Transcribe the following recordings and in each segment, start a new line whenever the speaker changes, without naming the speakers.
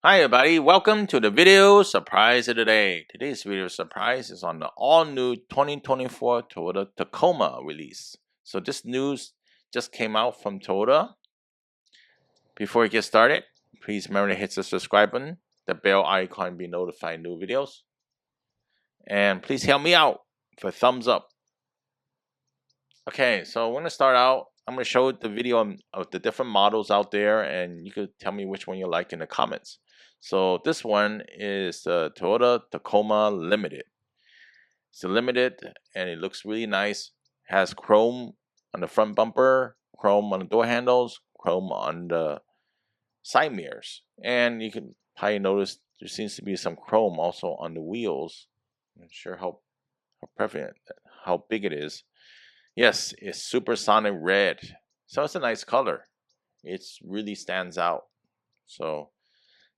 Hi everybody, welcome to the video surprise of the day. Today's video surprise is on the all-new 2024 Toyota Tacoma release. So this news just came out from Toyota. Before we get started, please remember to hit the subscribe button, the bell icon to be notified new videos. And please help me out for a thumbs up. Okay, so we're going to start out. I'm going to show the video of the different models out there, and you could tell me which one you like in the comments. So this one is the Toyota Tacoma Limited. It's a limited, and it looks really nice. Has chrome on the front bumper, chrome on the door handles, chrome on the side mirrors, and you can probably notice there seems to be some chrome also on the wheels. I'm not sure how prevalent, how big it is. Yes, it's supersonic red. So it's a nice color. It really stands out. So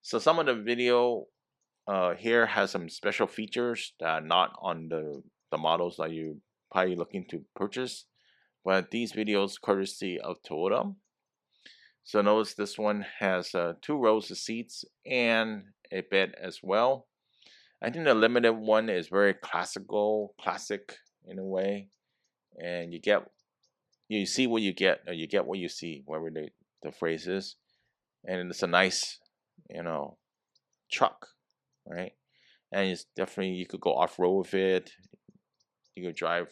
some of the video here has some special features that are not on the models that you probably looking to purchase. But these videos courtesy of Toyota. So notice this one has 2 rows of seats and a bed as well. I think the limited one is very classic in a way. And you see what you get, or you get what you see, whatever the phrase is. And it's a nice, truck, right? And it's definitely, you could go off-road with it. You could drive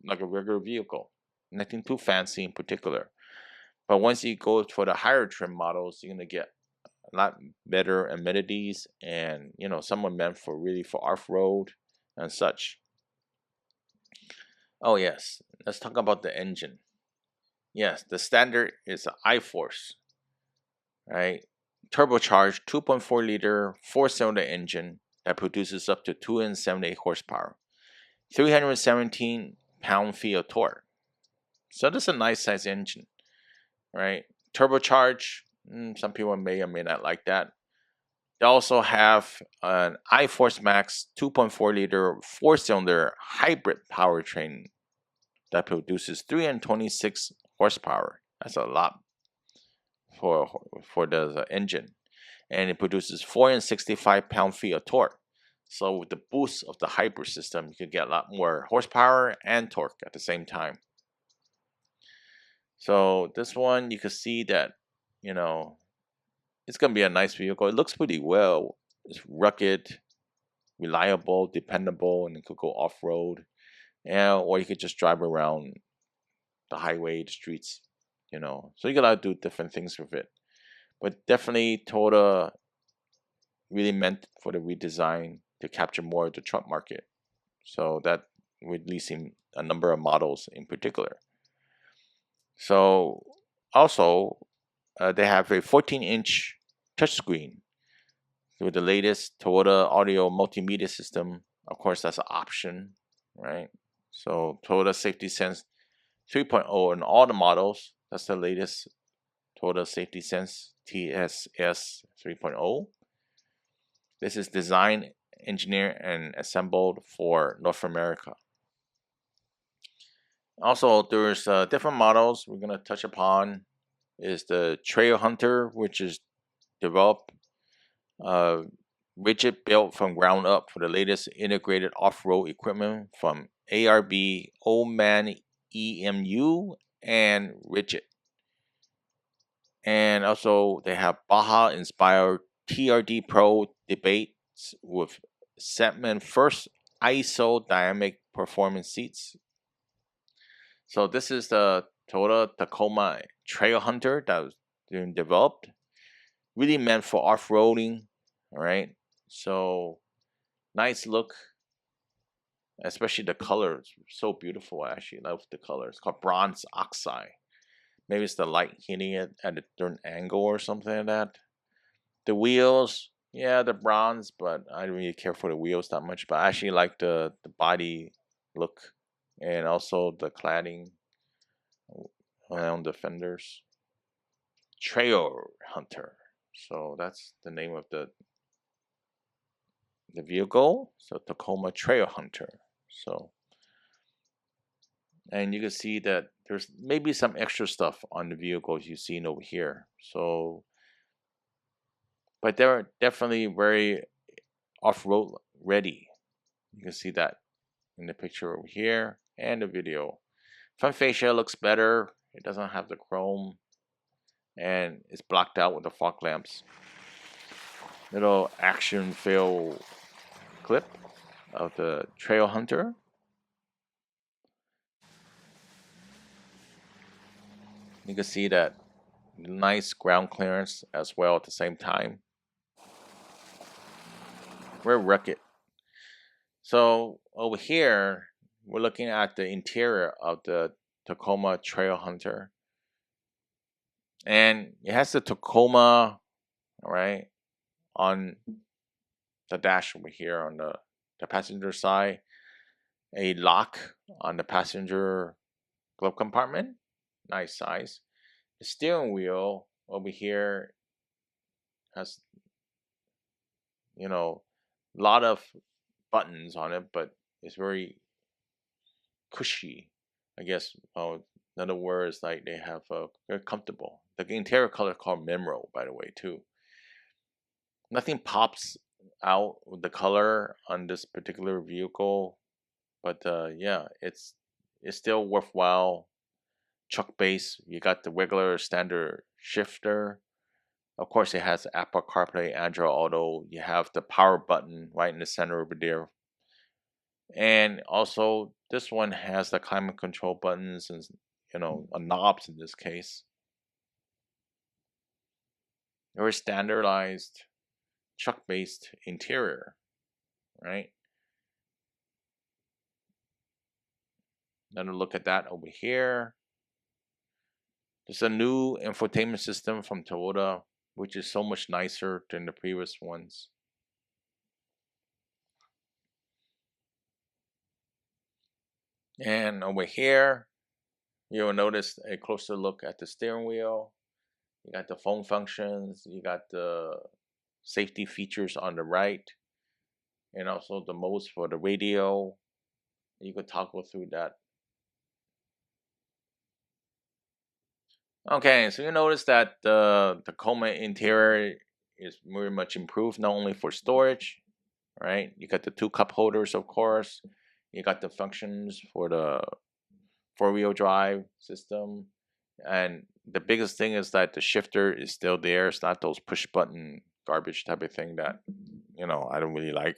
like a regular vehicle. Nothing too fancy in particular. But once you go for the higher trim models, you're gonna get a lot better amenities, and some are meant for off-road and such. Oh yes, let's talk about the engine. Yes, the standard is an iForce, right? Turbocharged 2.4 liter 4-cylinder engine that produces up to 278 horsepower, 317 pound-feet of torque. So this is a nice size engine, right? Turbocharged, some people may or may not like that. They also have an iForce Max 2.4 liter 4-cylinder hybrid powertrain that produces 326 horsepower. That's a lot for the engine, and it produces 465 pound-feet of torque. So with the boost of the hybrid system, you can get a lot more horsepower and torque at the same time. So this one, you can see that it's gonna be a nice vehicle. It looks pretty well. It's rugged, reliable, dependable, and it could go off-road, or you could just drive around the highway, the streets. So you gotta do different things with it. But definitely Toyota really meant for the redesign to capture more of the truck market. So that releasing a number of models in particular. So also they have a 14-inch touchscreen with the latest Toyota audio multimedia system. Of course, that's an option, right? So Toyota Safety Sense 3.0 in all the models. That's the latest Toyota Safety Sense TSS 3.0. This is designed, engineered, and assembled for North America. Also, there's different models we're going to touch upon. Is the TRAILHUNTER, which is developed rigid built from ground up for the latest integrated off-road equipment from ARB, Oman EMU, and Rigid. And also they have Baja inspired TRD Pro debates with segment first ISO dynamic performance seats. So this is the Toyota Tacoma TRAILHUNTER that was being developed, really meant for off-roading. All right, so nice look, especially the color. It's so beautiful. I actually love the color. It's called bronze oxide. Maybe it's the light hitting it at a certain angle or something like that. The wheels, yeah, the bronze, but I don't really care for the wheels that much. But I actually like the body look, and also the cladding around the fenders. TRAILHUNTER. So that's the name of the vehicle. So Tacoma TRAILHUNTER. So, and you can see that there's maybe some extra stuff on the vehicles you've seen over here. So but they're definitely very off-road ready. You can see that in the picture over here and the video. Front fascia looks better. It doesn't have the chrome, and it's blocked out with the fog lamps. Little action film clip of the Trailhunter. You can see that nice ground clearance as well at the same time. Very rugged. So over here, we're looking at the interior of the Tacoma Trailhunter. And it has the Tacoma, right, on the dash over here on the passenger side. A lock on the passenger glove compartment. Nice size. The steering wheel over here has, a lot of buttons on it, but it's very cushy, I guess. In other words, like they have very comfortable. The interior color called Memro, by the way, too. Nothing pops out with the color on this particular vehicle, but yeah, it's still worthwhile. Truck base, you got the regular standard shifter. Of course, it has Apple CarPlay, Android Auto. You have the power button right in the center over there. And also, this one has the climate control buttons and, knobs in this case. Very standardized truck-based interior, right? Another look at that over here. There's a new infotainment system from Toyota, which is so much nicer than the previous ones. And over here, you'll notice a closer look at the steering wheel. You got the phone functions, you got the safety features on the right, and also the modes for the radio. You could toggle through that. Okay, so you notice that the Tacoma interior is very much improved, not only for storage, right? You got the 2 cup holders, of course. You got the functions for the 4-wheel drive system. And the biggest thing is that the shifter is still there. It's not those push button garbage type of thing that, I don't really like.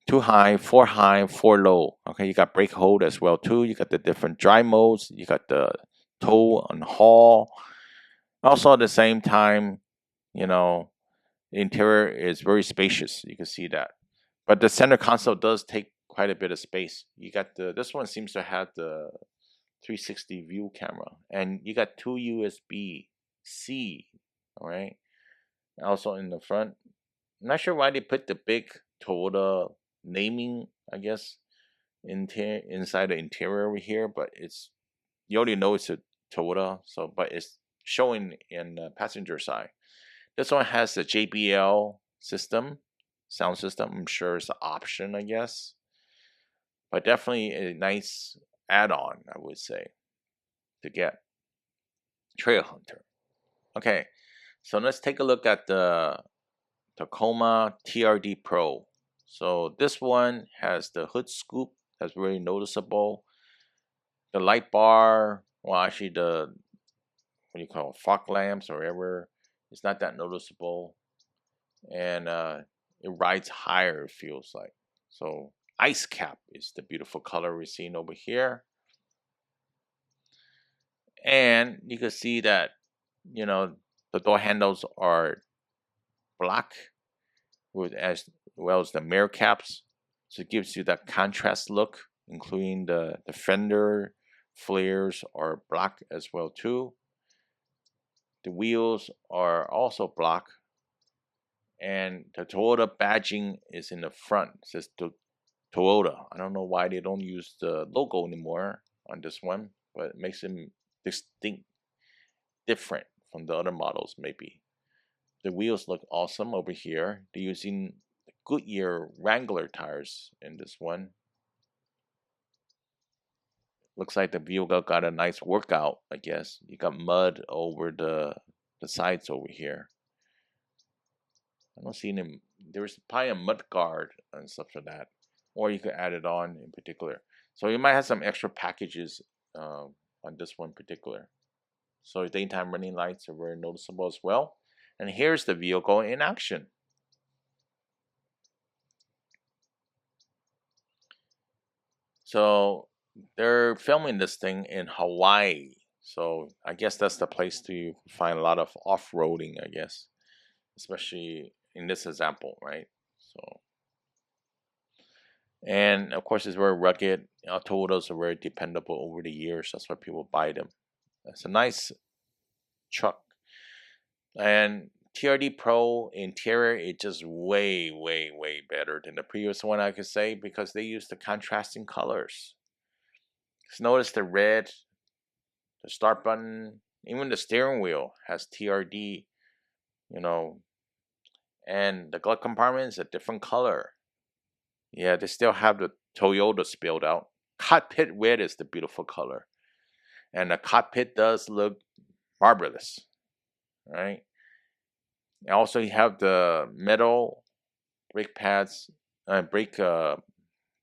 2 high, 4 low. Okay, you got brake hold as well too. You got the different drive modes. You got the tow and haul. Also at the same time, the interior is very spacious. You can see that. But the center console does take quite a bit of space. You got this one seems to have the 360 view camera, and you got 2 USB-C, all right? Also in the front. I'm not sure why they put the big Toyota naming, I guess, inside the interior over here, but you already know it's a Toyota, but it's showing in the passenger side. This one has the JBL sound system. I'm sure it's an option, I guess, but definitely a nice add-on, I would say, to get Trailhunter. Okay, so let's take a look at the Tacoma TRD Pro. So this one has the hood scoop that's very noticeable. The light bar, well, actually the what do you call it, fog lamps or whatever, it's not that noticeable, and it rides higher. It feels like so. Ice cap is the beautiful color we're seeing over here, and you can see that the door handles are black with as well as the mirror caps, so it gives you that contrast look, including the fender flares are black as well too. The wheels are also black, and the Toyota badging is in the front. It says Toyota. I don't know why they don't use the logo anymore on this one, but it makes them distinct, different from the other models maybe. The wheels look awesome over here. They're using Goodyear Wrangler tires in this one. Looks like the vehicle got a nice workout, I guess. You got mud over the sides over here. I don't see any. There's probably a mud guard and stuff like that, or you could add it on in particular. So you might have some extra packages on this one particular. So daytime running lights are very noticeable as well. And here's the vehicle in action. So they're filming this thing in Hawaii. So I guess that's the place to find a lot of off-roading, I guess, especially in this example, right? So, and of course, it's very rugged. Toyotas are very dependable over the years. That's why people buy them. It's a nice truck. And TRD Pro interior is just way better than the previous one, I could say, because they use the contrasting colors. Just notice the red, the start button, even the steering wheel has TRD, you know, and the glove compartment is a different color. Yeah, they still have the Toyota spelled out. Cockpit red is the beautiful color. And the cockpit does look marvelous, right? And also you have the metal brake pads, brake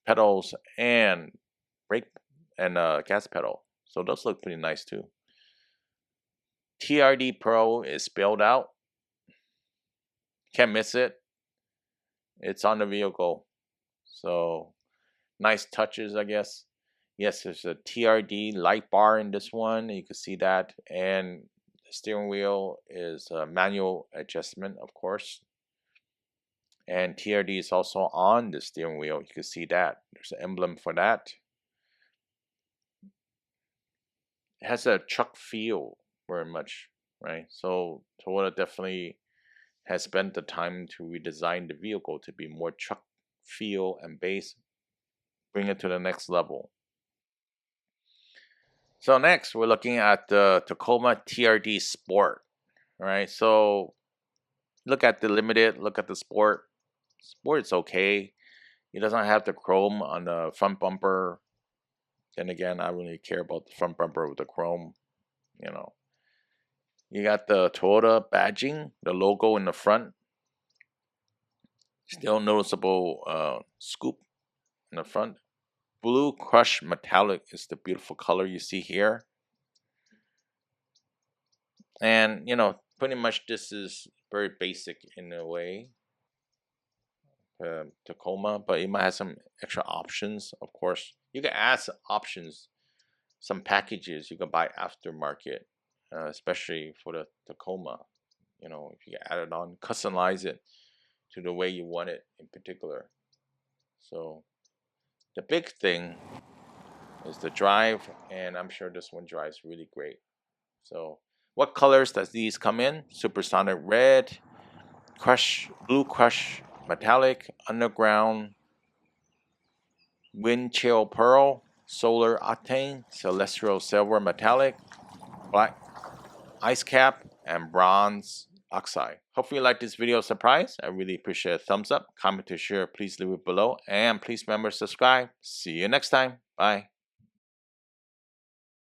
pedals, and brake and gas pedal. So those look pretty nice too. TRD Pro is spelled out. Can't miss it. It's on the vehicle. So nice touches, I guess. Yes, there's a TRD light bar in this one. You can see that. And the steering wheel is a manual adjustment, of course. And TRD is also on the steering wheel. You can see that. There's an emblem for that. It has a truck feel very much, right? So Toyota definitely has spent the time to redesign the vehicle to be more truck feel and base, bring it to the next level. So next, we're looking at the Tacoma TRD Sport. All right, so look at the Limited, look at the Sport. Sport is okay. It doesn't have the chrome on the front bumper. Then again, I don't really care about the front bumper with the chrome. You know, you got the Toyota badging, the logo in the front. Still noticeable scoop in the front. Blue crushed metallic is the beautiful color you see here. And, you know, pretty much this is very basic in a way. Tacoma, but it might have some extra options, of course. You can add options, some packages you can buy aftermarket, especially for the Tacoma. You know, if you add it on, customize it to the way you want it in particular. So the big thing is the drive, and I'm sure this one drives really great. So what colors does these come in? Supersonic red, blue crush metallic, underground, wind chill pearl, solar octane, celestial silver metallic, black ice cap, and bronze oxide. Hopefully you like this video surprise. I really appreciate a thumbs up, comment to share, please leave it below, and please remember to subscribe. See you next time. Bye.